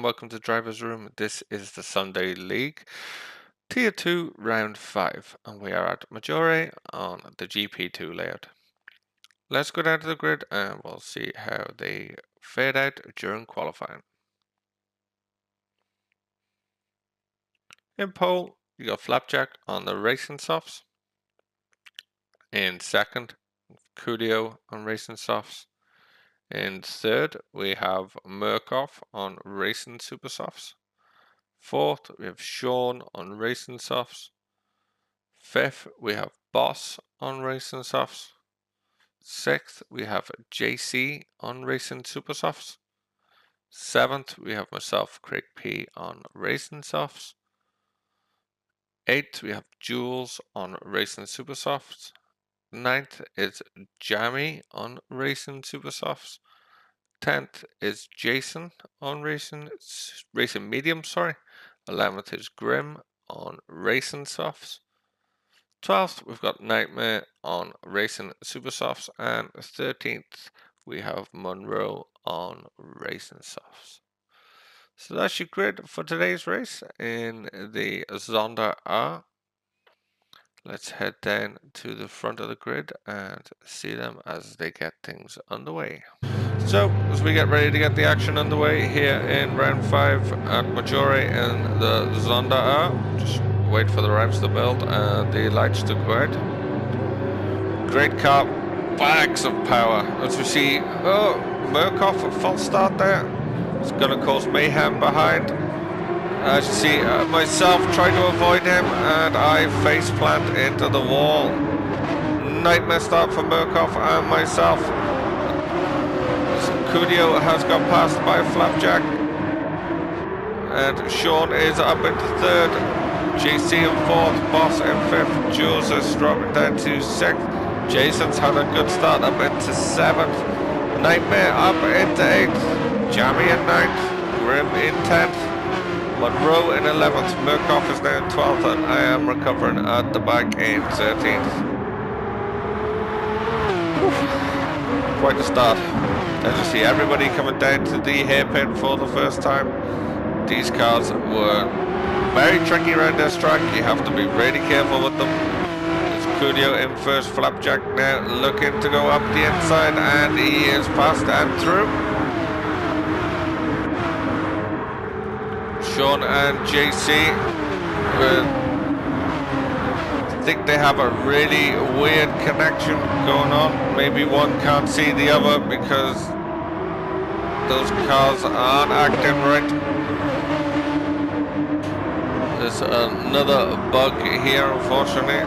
and welcome to Drivers Room. This is the Sunday League, Tier 2, Round 5, and we are at Maggiore on the GP2 layout. Let's go down to the grid and we'll see how they fared out during qualifying. In pole, you got Flapjack on the racing softs. In second, Cudio on racing softs. In third, we have Murkoff on racing super softs. Fourth, we have Sean on racing softs. Fifth, we have Boss on racing softs. Sixth, we have JC on racing super softs. Seventh, we have myself, Craig P, on racing softs. Eighth, we have Jules on racing super softs. Ninth is Jamie on racing super softs. 10th is Jason on racing medium, 11th is Grim on racing softs. 12th, we've got Nightmare on racing super softs, and 13th, we have Monroe on racing softs. So that's your grid for today's race in the Zonda R. Let's head down to the front of the grid and see them as they get things underway. So, as we get ready to get the action underway here in round 5 at Maggiore in the Zonda R, just wait for the ramps to build and the lights to go out. Great car, bags of power. As we see, Murkoff, a false start there. It's going to cause mayhem behind. As you see, myself try to avoid him and I face plant into the wall. Nightmare start for Murkoff and myself. Cudio has got passed by Flapjack. And Sean is up into third. JC in fourth, Boss in fifth. Jules is dropping down to sixth. Jason's had a good start up into seventh. Nightmare up into eighth. Jamie in ninth. Grim in 10th. Monroe in 11th, Murkoff is now in 12th, and I am recovering at the back in 13th. Quite a start. As you see, everybody coming down to the hairpin for the first time. These cars were very tricky around this track. You have to be really careful with them. There's Cudio in first, Flapjack now looking to go up the inside, and he is passed and through. Sean and JC, I think they have a really weird connection going on. Maybe one can't see the other because those cars aren't acting right. There's another bug here, unfortunately.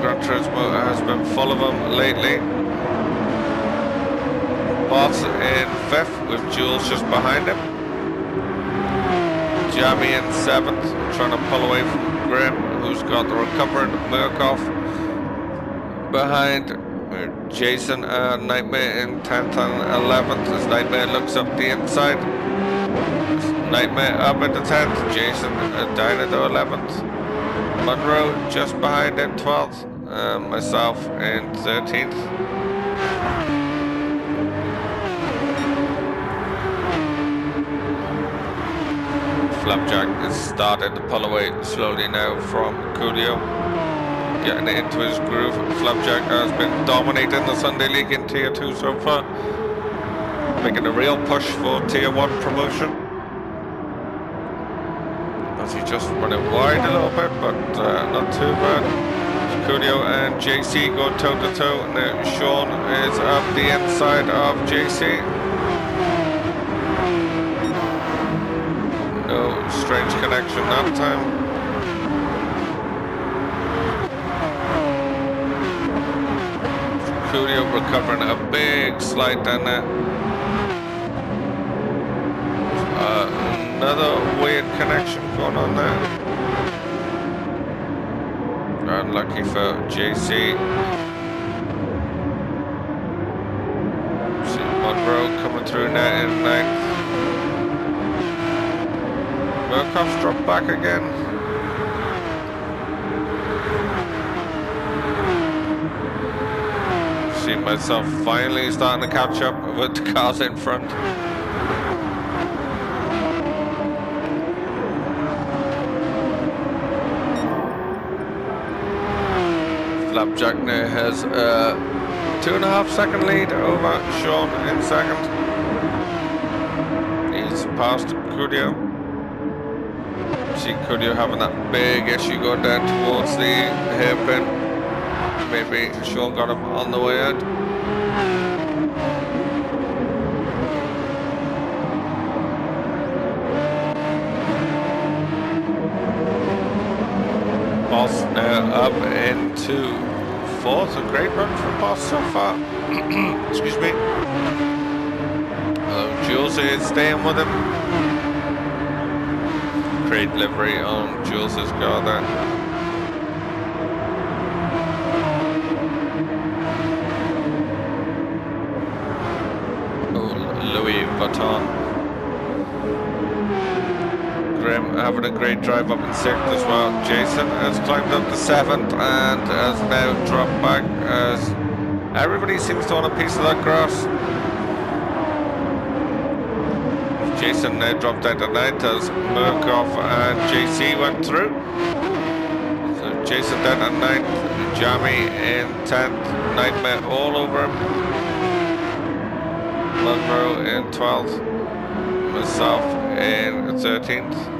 Gran Turismo has been full of them lately. Boss in 5th with Jules just behind him. Jamie in 7th, trying to pull away from Grim, who's got the recovering Murkoff behind. Jason and Nightmare in 10th and 11th as Nightmare looks up the inside. Nightmare up into 10th, Jason down into 11th. Monroe just behind in 12th, and myself in 13th. Flapjack is starting to pull away slowly now from Cudio, getting into his groove. Flapjack has been dominating the Sunday League in Tier 2 so far, making a real push for Tier 1 promotion. As he's just running wide a little bit, but not too bad. Cudio and JC go toe to toe. Now Sean is up the inside of JC. No strange connection that time. Cudio recovering a big slide down there. Another weird connection going on there. Unlucky for JC. See Monroe coming through now in 9th. Murkoff's dropped back again. See myself finally starting to catch up with the cars in front. Flapjack now has a 2.5 second lead over Sean in second. He's past Cudio. See Cudio having that big issue going down towards the hairpin. Maybe Sean got him on the way out. Boss now up into fourth. A great run from Boss so far. Excuse me. Jules is staying with him. Great livery on Jules's car there. Oh, Louis Vuitton. Grim having a great drive up in sixth as well. Jason has climbed up to seventh and has now dropped back as everybody seems to want a piece of that grass. Jason now dropped down to ninth as Murkoff and JC went through. So Jason down to ninth, Jamie in 10th, Nightmare all over him. Monroe in 12th, myself in 13th.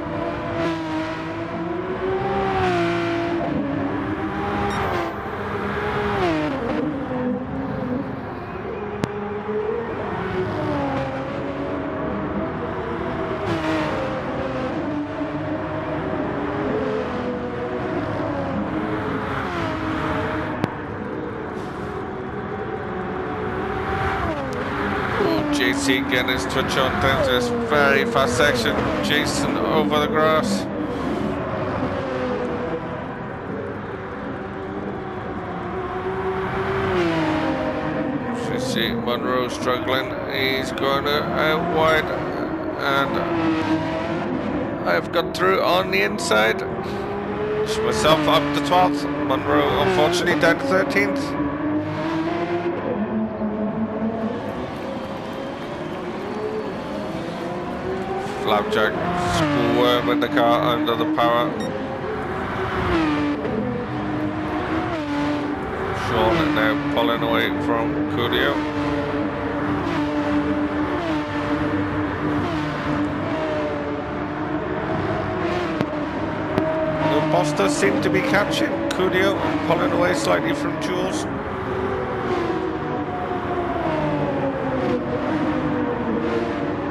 JC getting his touch on down to this very fast section. Jason over the grass. You see Monroe struggling. He's going out wide, and I've got through on the inside. Myself up to 12th. Monroe unfortunately down to 13th. Flapjack squirming the car under the power. Sean now pulling away from Cudio. The imposters seem to be catching Cudio and pulling away slightly from Jules.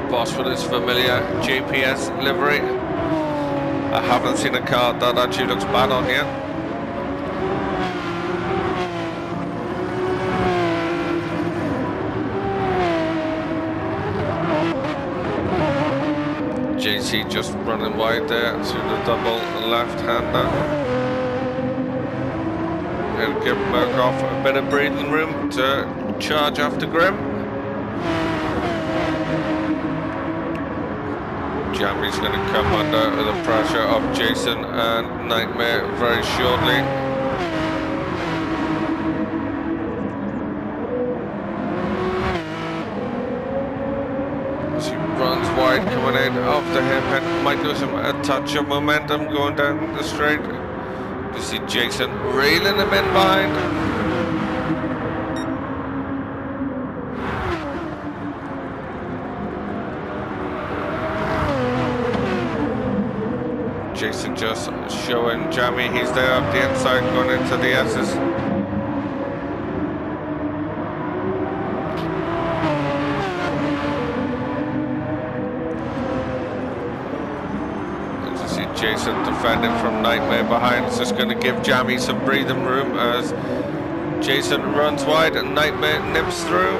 Boss with his familiar GPS livery. I haven't seen a car that actually looks bad on yet. JC just running wide there to the double left-hander. It'll give Murkoff a bit of breathing room to charge after Grim. Jamie's going to come under the pressure of Jason and Nightmare very shortly. As he runs wide coming in off the hairpin, might lose him a touch of momentum going down the straight. You see Jason reeling him in behind. Jason just showing Jamie he's there up the inside going into the S's. And you see Jason defending from Nightmare behind. It's just going to give Jamie some breathing room as Jason runs wide and Nightmare nips through.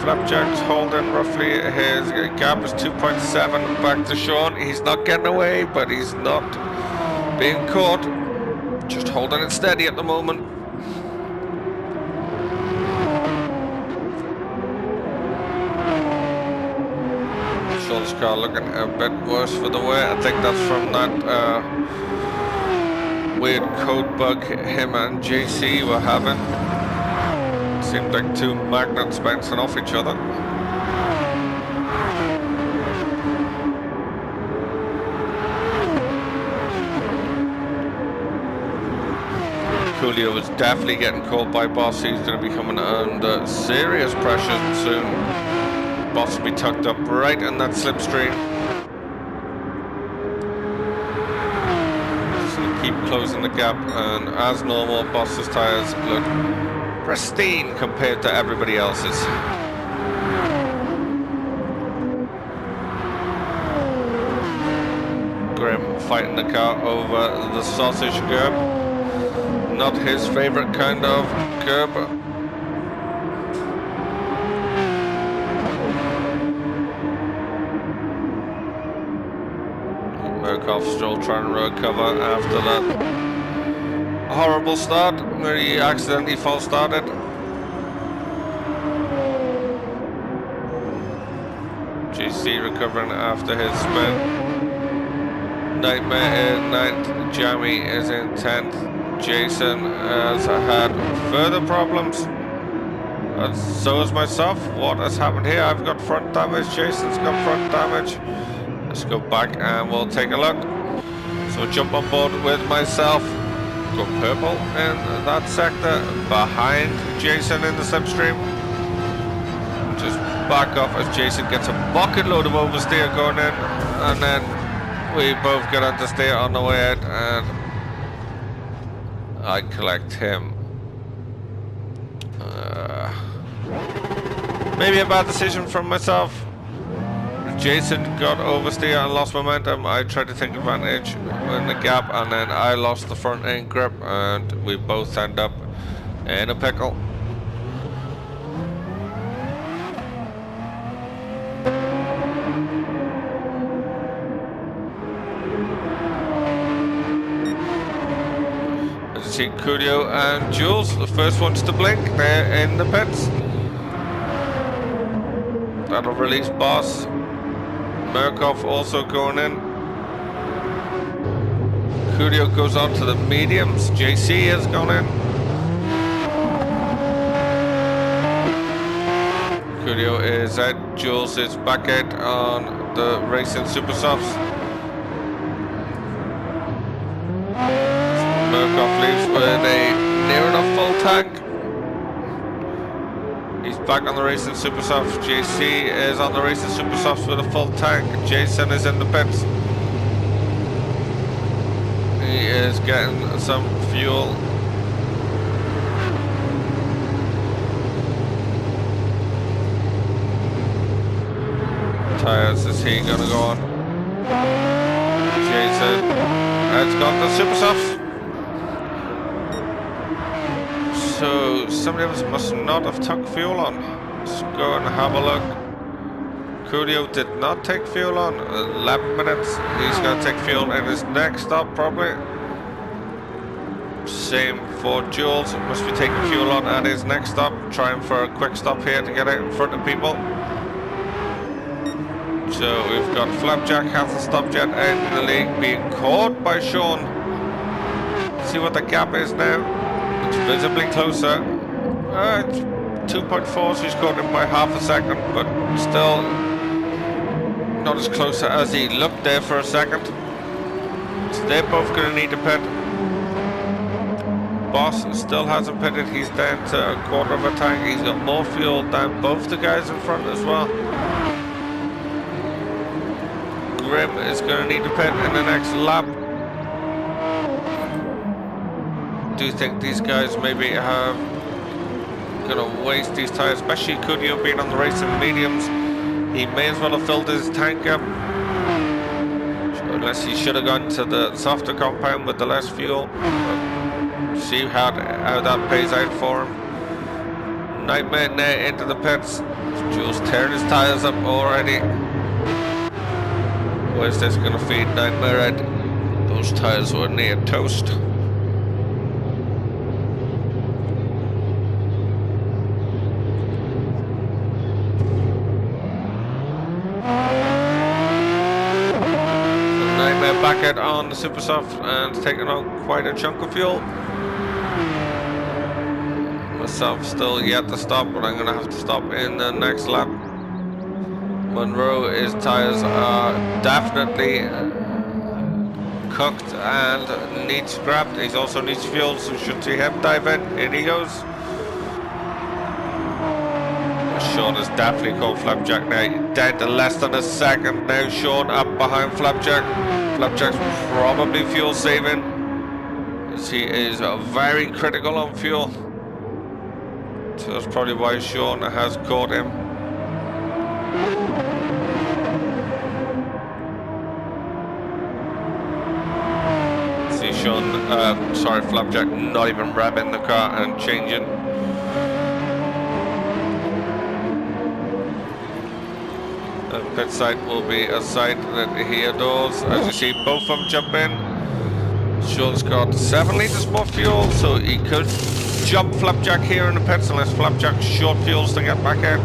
Flapjack's holding roughly, his gap is 2.7 back to Sean. He's not getting away, but he's not being caught. Just holding it steady at the moment. Sean's car looking a bit worse for the wear. I think that's from that weird code bug him and JC were having. Seems like two magnets bouncing off each other. Coolio is definitely getting caught by Boss. He's going to be coming under serious pressure soon. Boss will be tucked up right in that slipstream. Just going to keep closing the gap, and as normal, Boss's tyres look pristine compared to everybody else's. Grim fighting the car over the sausage curb. Not his favorite kind of curb. Murkoff still trying to recover after that horrible start where he accidentally false started. GC recovering after his spin. Nightmare in 9th, Jamie is in 10th. Jason has had further problems, and so has myself. What has happened here? I've got front damage, Jason's got front damage. Let's go back and we'll take a look. So jump on board with myself. Go purple in that sector, behind Jason in the slipstream. Just back off as Jason gets a bucket load of oversteer going in, and then we both get understeer on the way out, and I collect him. Maybe a bad decision from myself. Jason got oversteer and lost momentum. I tried to take advantage in the gap, and then I lost the front end grip, and we both end up in a pickle. See Coolio and Jules, the first ones to blink, they're in the pits. That'll release Boss. Murkoff also going in. Coolio goes on to the mediums. JC is going in. Coolio is out. Jules is back out on the racing super softs. Murkoff leaves with a near enough full tank. He's back on the racing super softs. JC is on the racing super softs with a full tank. Jason is in the pits. He is getting some fuel. Tires, is he gonna go on? Jason has got the super softs. So somebody else must not have took fuel on. Let's go and have a look. Coolio did not take fuel on. 11 minutes. He's going to take fuel in his next stop probably. Same for Jules. Must be taking fuel on at his next stop. Trying for a quick stop here to get out in front of people. So we've got Flapjack hasn't stopped yet out in the league, being caught by Sean. See what the gap is now. It's visibly closer. It's 2.4, so he's caught him by half a second, but still not as close as he looked there for a second. So they're both going to need to pit. Boss still hasn't pitted. He's down to a quarter of a tank. He's got more fuel than both the guys in front as well. Grim is going to need to pit in the next lap. Do you think these guys maybe have gonna waste these tires, especially Coolio being on the racing mediums? He may as well have filled his tank up, unless he should have gone to the softer compound with the less fuel. But see how that pays out for him. Nightmare now into the pits. Jules tearing his tires up already. Where's this gonna feed Nightmare at? Those tires were near toast. Back out on the super soft and taking on quite a chunk of fuel. Myself still yet to stop, but I'm gonna have to stop in the next lap. Monroe, his tires are definitely cooked and needs scrapped. He also needs fuel, so should see him dive in. In he goes. Sean has definitely caught Flapjack now. Down to less than a second now. Sean up behind Flapjack. Flapjack's probably fuel saving, as he is very critical on fuel. So that's probably why Sean has caught him. See Sean, Flapjack not even revving the car and changing. The pit side will be a side that he adores. As you see, both of them jump in. Sean's got 7 litres more fuel, so he could jump Flapjack here in the pits unless Flapjack's short fuels to get back out.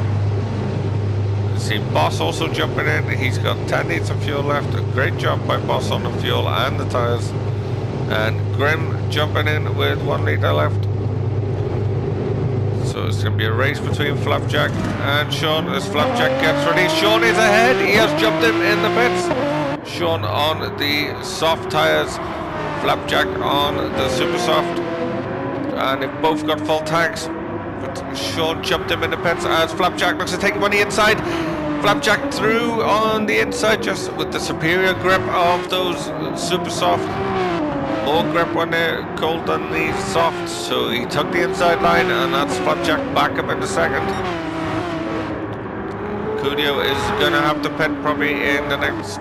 You see Boss also jumping in. He's got 10 litres of fuel left. A great job by Boss on the fuel and the tyres. And Grim jumping in with 1 litre left. So it's going to be a race between Flapjack and Sean as Flapjack gets ready. Sean is ahead. He has jumped him in the pits. Sean on the soft tyres. Flapjack on the super soft. And they've both got full tanks. But Sean jumped him in the pits as Flapjack looks to take him on the inside. Flapjack through on the inside just with the superior grip of those super soft. More grip when they're cold than the soft, so he took the inside line, and that's Flapjack back up in the second. Cudio is going to have to pit probably in the next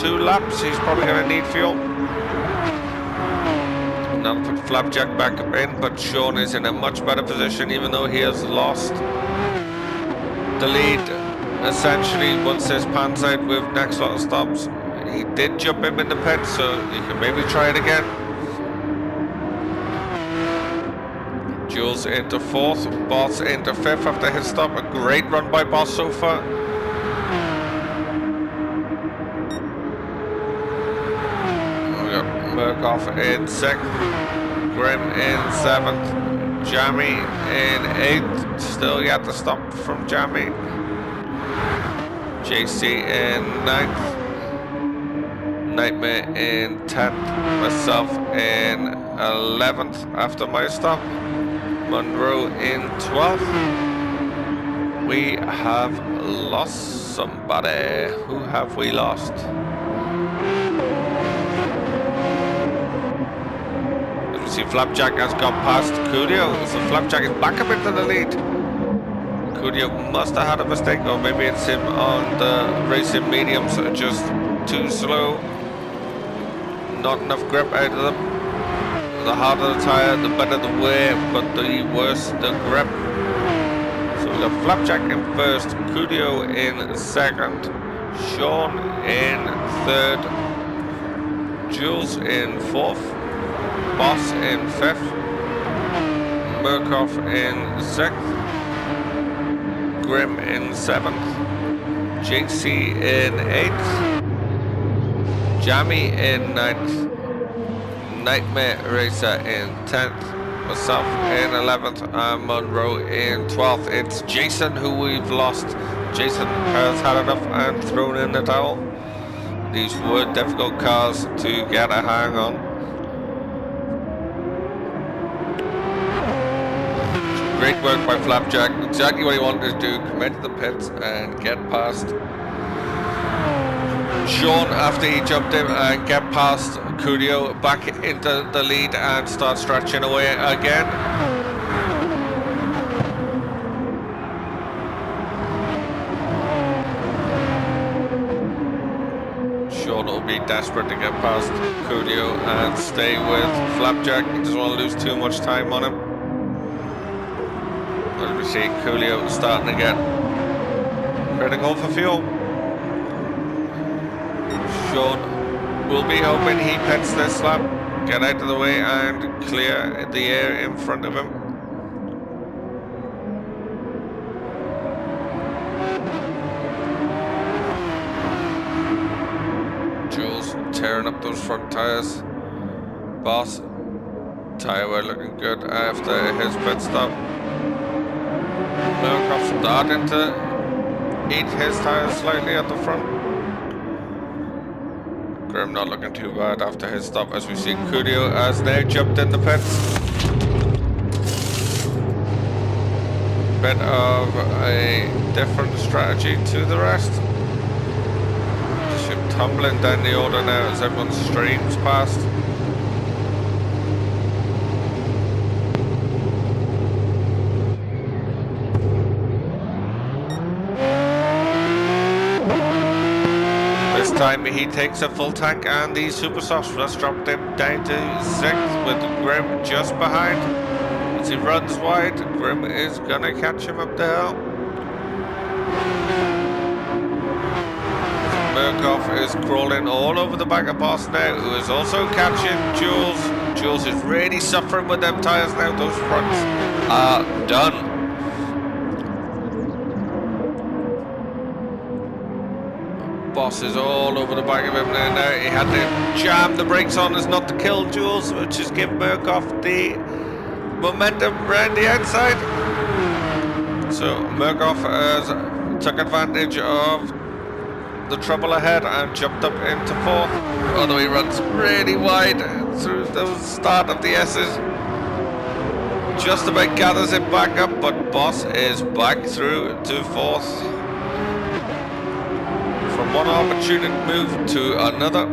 2 laps. He's probably going to need fuel. And that'll put Flapjack back up in, but Sean is in a much better position, even though he has lost the lead. Essentially, once this pans out with next lot of stops, he did jump him in the pit, so he can maybe try it again. Jules into 4th, Boss into 5th after his stop. A great run by Boss so far. We got Murkoff in 6th, Grim in 7th, Jammy in 8th. Still yet to stop from Jammy. JC in 9th. Nightmare in 10th, myself in 11th after my stop, Monroe in 12th. We have lost somebody. Who have we lost? As we see, Flapjack has gone past Cudio, so Flapjack is back up into the lead. Cudio must have had a mistake, or maybe it's him on the racing mediums, just too slow. Not enough grip out of them. The harder the tyre, the better the wear, but the worse the grip. So we got Flapjack in 1st, Cudio in 2nd, Sean in 3rd, Jules in 4th, Boss in 5th, Murkoff in 6th, Grim in 7th, JC in 8th, Jammy in 9th, Nightmare Racer in 10th, myself in 11th, and Monroe in 12th. It's Jason who we've lost. Jason has had enough and thrown in the towel. These were difficult cars to get a hang on. Great work by Flapjack. Exactly what he wanted to do. Come into the pits and get past Sean after he jumped him and get past Cudio, back into the lead and start stretching away again. Sean will be desperate to get past Cudio and stay with Flapjack. He doesn't want to lose too much time on him. As we see, Cudio starting to get critical for fuel. Sean will be hoping he pits this lap, get out of the way and clear the air in front of him. Jules tearing up those front tyres. Boss Tyre wear looking good after his pit stop. Murkoff starting to eat his tyres slightly at the front. Grim not looking too bad after his stop, as we see Cudio has now jumped in the pits. Bit of a different strategy to the rest. Just tumbling down the order now as everyone streams past. This time he takes a full tank and the super softs. Let's drop them down to 6th with Grim just behind. As he runs wide, Grim is gonna catch him up the hill. Murkoff is crawling all over the back of Boss now, who is also catching Jules. Jules is really suffering with them tyres now. Those fronts are done. Boss is all over the back of him now. He had to jam the brakes on as not to kill Jules, which is give Murkoff the momentum around the outside. So Murkoff has took advantage of the trouble ahead and jumped up into 4th. Although he runs really wide through the start of the S's. Just about gathers it back up, but Boss is back through to 4th. From one opportunistic move to another.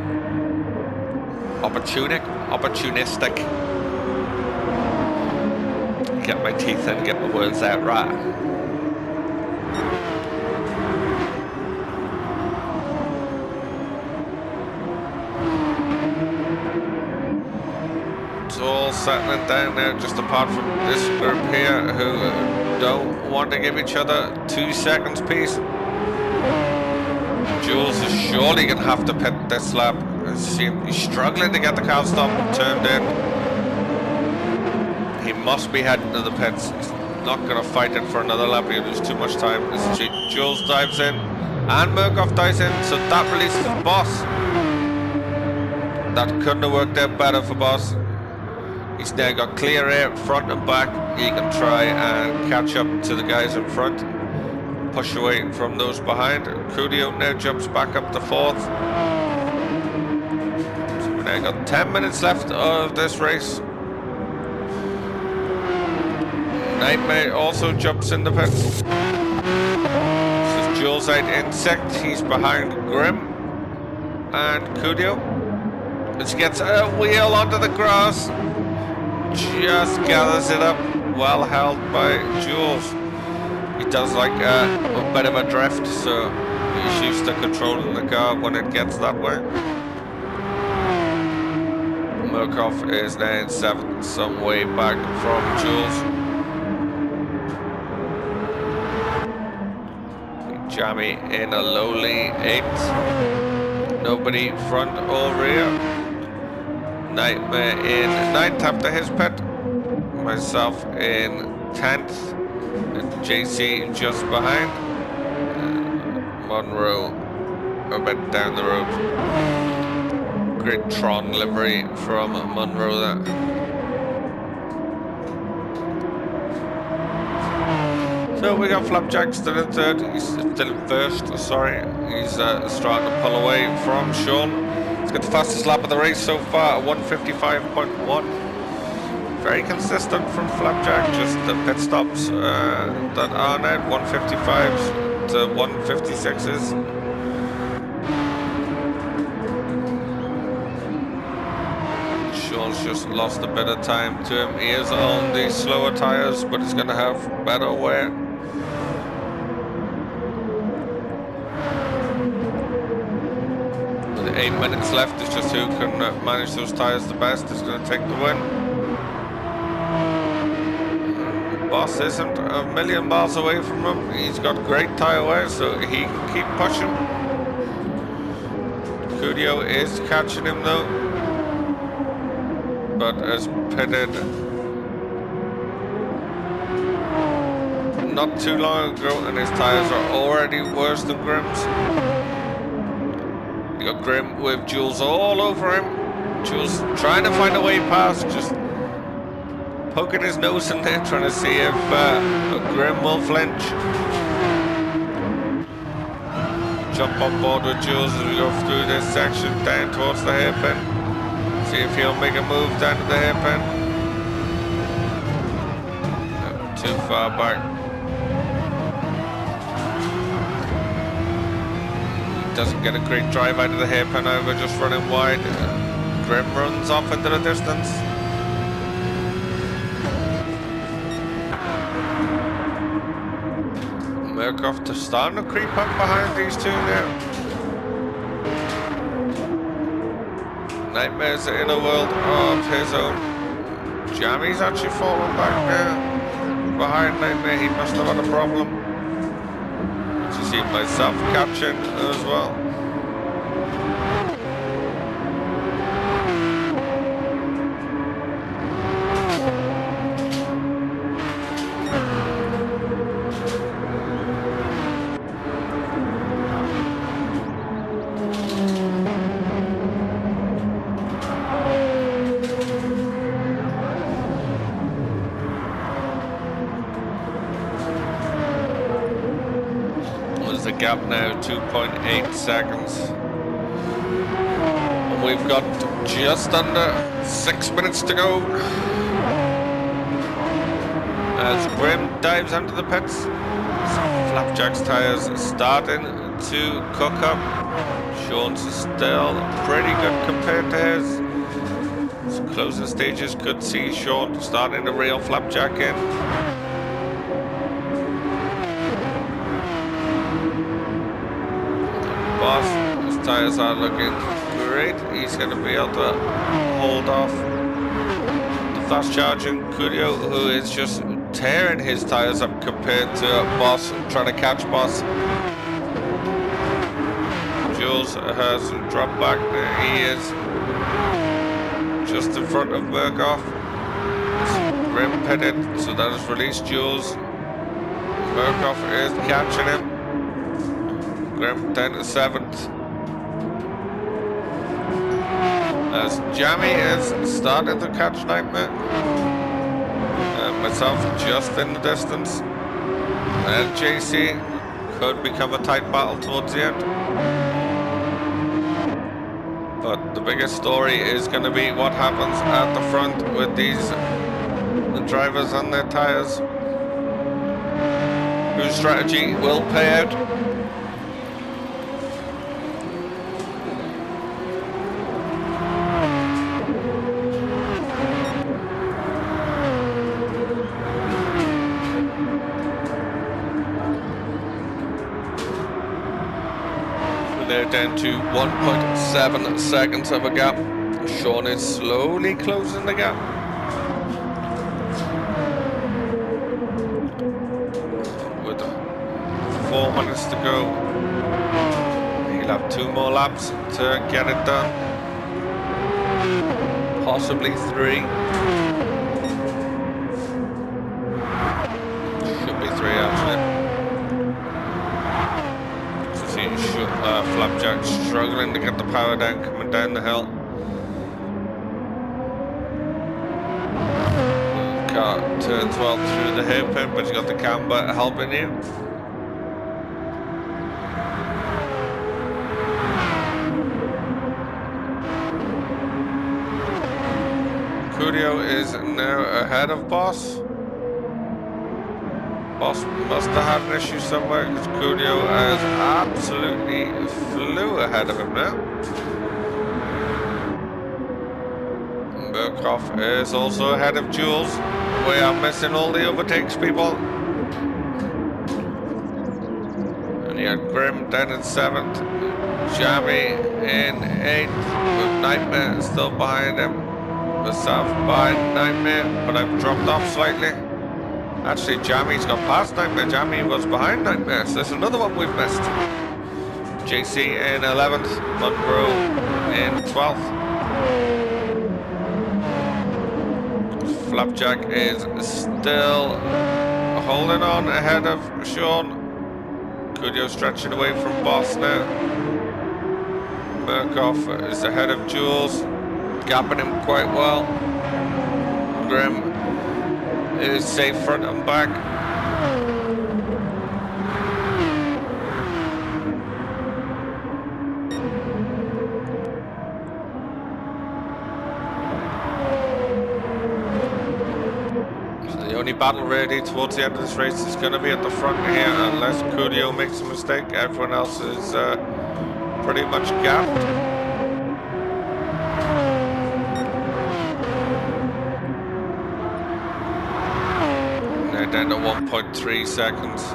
Opportunistic. Get my teeth in, get my words out right. It's all settling down now, just apart from this group here who don't want to give each other 2 seconds peace. Jules is surely going to have to pit this lap. He's struggling to get the car stopped and turned in. He must be heading to the pits. He's not going to fight it for another lap. He'll lose too much time. Jules dives in and Murkoff dives in, so that releases Boss. That couldn't have worked out better for Boss. He's now got clear air front and back. He can try and catch up to the guys in front. Push away from those behind. Cudio now jumps back up to 4th. So we've now got 10 minutes left of this race. Nightmare also jumps in the pits. This is Jules out in 6th. He's behind Grim and Cudio. As he gets a wheel onto the grass, just gathers it up. Well held by Jules. He does like a bit of a drift, so he's used to controlling the car when it gets that way. Murkoff is now in 7th, some way back from Jules. Jammy in a lowly 8th. Nobody front or rear. Nightmare in 9th after his pit. Myself in 10th. And JC just behind. Monroe a bit down the road. Great Tron livery from Monroe there. So we got Flapjack still in 3rd. He's still in 1st, sorry. He's starting to pull away from Sean. He's got the fastest lap of the race so far at 1:55.1. Very consistent from Flapjack, just the pit stops that are now 1:55s to 1:56s. Sean's just lost a bit of time to him. He is on the slower tyres, but he's going to have better wear. With 8 minutes left, it's just who can manage those tyres the best is going to take the win. Boss isn't a million miles away from him. He's got great tyre wear, so he can keep pushing. Cudio is catching him though, but has pitted not too long ago, and his tyres are already worse than Grim's. You got Grim with Jules all over him. Jules trying to find a way past, just poking his nose in there, trying to see if Grim will flinch. Jump on board with Jules as we go through this section down towards the hairpin. See if he'll make a move down to the hairpin. Not too far back. Doesn't get a great drive out of the hairpin over, just running wide. Grim runs off into the distance. Murkoff to starting to creep up behind these two now. Nightmare's in a world of his own. Jammy's actually falling back now. Behind Nightmare, he must have had a problem. You see myself catching as well. Gap now 2.8 seconds, and we've got just under 6 minutes to go as Grim dives into the pits. Flapjack's tires starting to cook up. Sean's is still pretty good compared to his. So closing stages could see Sean starting to reel Flapjack in. Boss, his tyres are looking great. He's going to be able to hold off the fast charging Curio, who is just tearing his tyres up compared to Boss, trying to catch Boss. Jules has dropped back. There he is, just in front of Murkoff. Grim pitted, so that has released Jules. Murkoff is catching him. Grim down to 7th. As Jammy is starting to catch Nightmare. And myself just in the distance. And JC could become a tight battle towards the end. But the biggest story is going to be what happens at the front with the drivers and their tyres. Whose strategy will pay out. They're down to 1.7 seconds of a gap. Sean is slowly closing the gap. With 4 minutes to go, he'll have 2 more laps to get it done. Possibly 3. Should be 3 actually. Flapjack struggling to get the power down, coming down the hill. Car turns well through the hairpin, but he's got the camber helping you. Curio is now ahead of Boss. Boss must have had an issue somewhere because Curio has absolutely flew ahead of him now. Murkoff is also ahead of Jules. We are missing all the overtakes, people. And you had Grim down in 7th. Jammy in 8th with Nightmare still behind him. Myself behind Nightmare, but I've dropped off slightly. Actually, Jammy's got past Nightmare. Jammy was behind Nightmare, so there's another one we've missed. JC in 11th, Monroe in 12th. Flapjack is still holding on ahead of Sean. Curio stretching away from Boss now. Murkoff is ahead of Jules, gapping him quite well. Grim is safe front and back. The only battle ready towards the end of this race is going to be at the front here, unless Cudio makes a mistake. Everyone else is pretty much gapped. They're down to 1.3 seconds.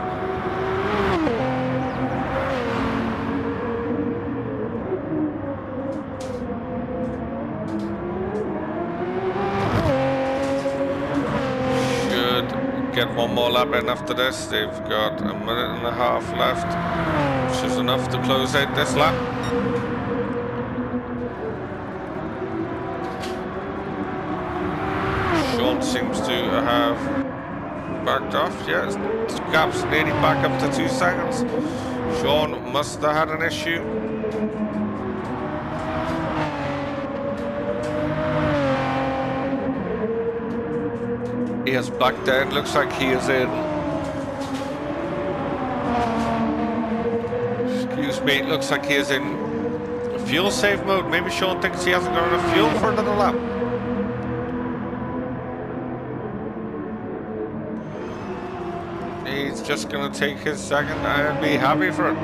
Get one more lap in after this. They've got a minute and a half left, which is enough to close out this lap. Sean seems to have backed off. Yes, the gap's nearly back up to 2 seconds. Sean must have had an issue. He has backed down, looks like he is in, excuse me, looks like he is in fuel save mode. Maybe Sean thinks he hasn't got enough fuel for another lap. He's just going to take his second and be happy for it.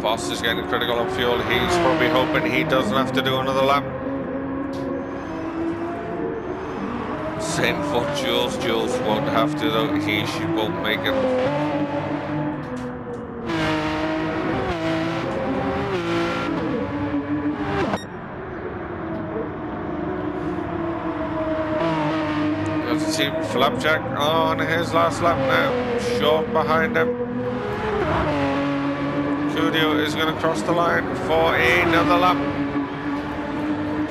Boss is getting critical on fuel. He's probably hoping he doesn't have to do another lap. Same for Jules. Jules won't have to though. She won't make it. As you see, Flapjack on his last lap now. Short behind him. Cudio is going to cross the line for another lap.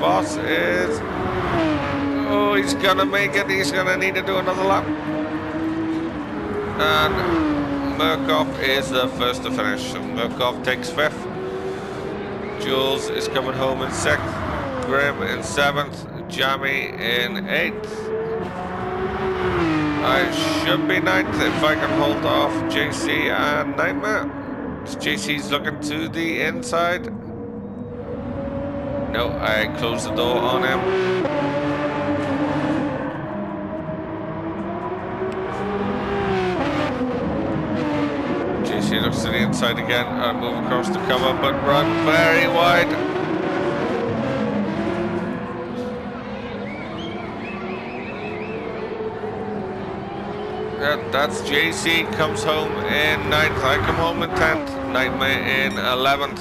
Boss is... oh, he's going to make it. He's going to need to do another lap. And Murkoff is the first to finish. So Murkoff takes 5th. Jules is coming home in 6th. Grim in 7th. Jammy in 8th. I should be 9th if I can hold off JC and Nightmare. JC's looking to the inside. No, I closed the door on him. JC looks to the inside again. I move across the cover, but run very wide. That's JC comes home in 9th. I come home in 10th. Nightmare in 11th.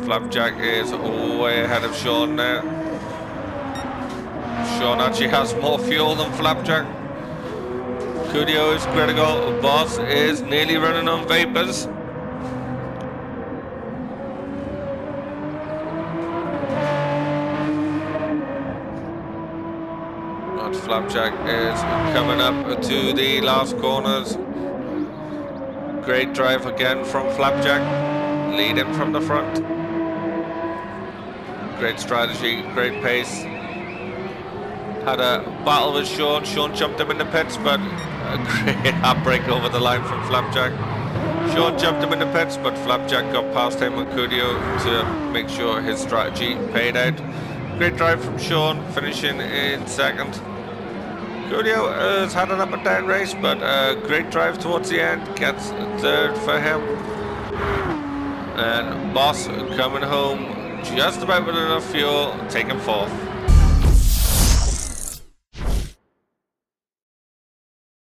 Flapjack is way ahead of Sean now. Sean actually has more fuel than Flapjack. Cudio is critical. Boss is nearly running on vapors. Flapjack is coming up to the last corners. Great drive again from Flapjack, leading from the front. Great strategy, great pace. Had a battle with Sean. Sean jumped him in the pits, but a great outbreak over the line from Flapjack. Sean jumped him in the pits, but Flapjack got past him and Cudio to make sure his strategy paid out. Great drive from Sean, finishing in 2nd. Cudio has had an up and down race, but a great drive towards the end, gets 3rd for him. And Boss coming home just about with enough fuel, taking 4th.